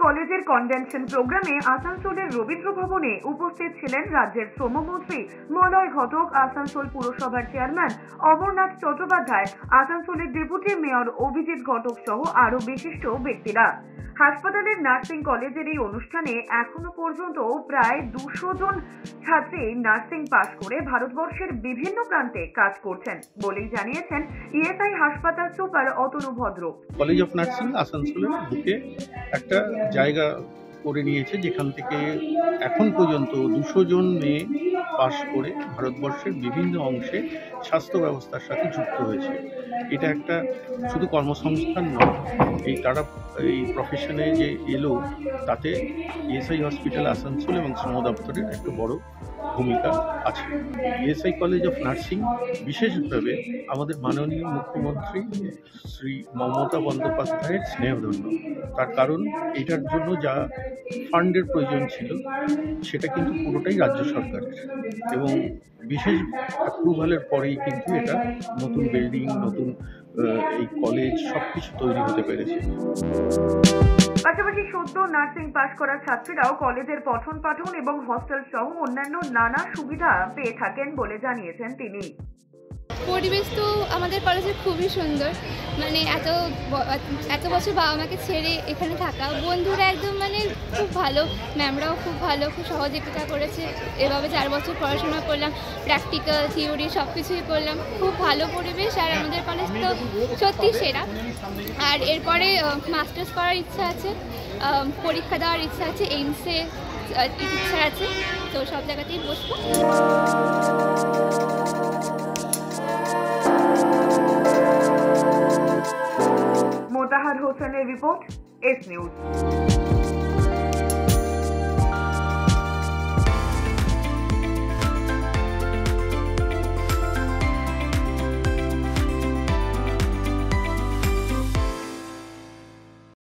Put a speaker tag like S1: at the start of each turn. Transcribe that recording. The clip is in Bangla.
S1: কলেজের কনভেনশন প্রোগ্রামে আসানসোলের রবীন্দ্র ভবনে উপস্থিত ছিলেন রাজ্যের শ্রমমন্ত্রী মলয় ঘটক, আসানসোল পুরসভার চেয়ারম্যান অমরনাথ চট্টোপাধ্যায়, আসানসোলের ডেপুটি মেয়র অভিজিৎ ঘটক সহ আরো বিশিষ্ট ব্যক্তিরা। হাসপাতালের নার্সিং কলেজের এই অনুষ্ঠানে এখনো পর্যন্ত প্রায় 200 জন ছাত্রী নার্সিং পাশ করে ভারতবর্ষের বিভিন্ন প্রান্তে কাজ করছেন বলেই জানিয়েছেন ইএসআই হাসপাতাল সুপার অতনু ভদ্র।
S2: কলেজ অফ নার্সিং আসানসোলের বুকে একটা জায়গা করে নিয়েছে, যেখান থেকে এখন পর্যন্ত 200 জন মেয়ে পাশ করে ভারতবর্ষের বিভিন্ন অংশে স্বাস্থ্য ব্যবস্থার সাথে যুক্ত হয়েছে। এটা একটা শুধু কর্মসংস্থান নয়, তারা এই প্রফেশনে যে এলো তাতে ইএসআই হসপিটাল আসানসোল এবং শ্রম দপ্তরের একটা বড় ভূমিকা আছে। ইএসআই কলেজ অফ নার্সিং বিশেষভাবে আমাদের মাননীয় মুখ্যমন্ত্রী শ্রী মমতা বন্দ্যোপাধ্যায়ের স্নেহধন্য। তার কারণ এটার জন্য যা ফান্ডের প্রয়োজন ছিল সেটা কিন্তু পুরোটাই রাজ্য সরকারের, এবং বিশেষ অ্যাপ্রুভালের পরেই কিন্তু এটা নতুন বিল্ডিং, নতুন এই কলেজ সবকিছু তৈরি হতে পেরেছে।
S1: পাশাপাশি সদ্য নার্সিং পাশ করা ছাত্রীরাও কলেজের পঠন পাঠন এবং হস্টেল সহ অন্যান্য নানা সুবিধা পেয়ে থাকেন বলে জানিয়েছেন তিনি।
S3: পরিবেশ তো আমাদের কলেজে খুবই সুন্দর, মানে এত বছর বাবা মাকে ছেড়ে এখানে থাকা, বন্ধুরা একদম মানে খুব ভালো, ম্যামরাও খুব ভালো, খুব সহযোগিতা করেছে। এভাবে 4 বছর পড়াশোনা করলাম, প্র্যাকটিক্যাল থিওরি সব কিছুই করলাম, খুব ভালো পরিবেশ। আর আমাদের কলেজ তো সত্যি সেরা। আর এরপরে মাস্টার্স করার ইচ্ছা আছে, পরীক্ষা দেওয়ার ইচ্ছা আছে, এইমসে ইচ্ছা আছে, তো সব জায়গাতেই বসবো।
S1: মোতাহার হোসেনের রিপোর্ট, এস নিউজ।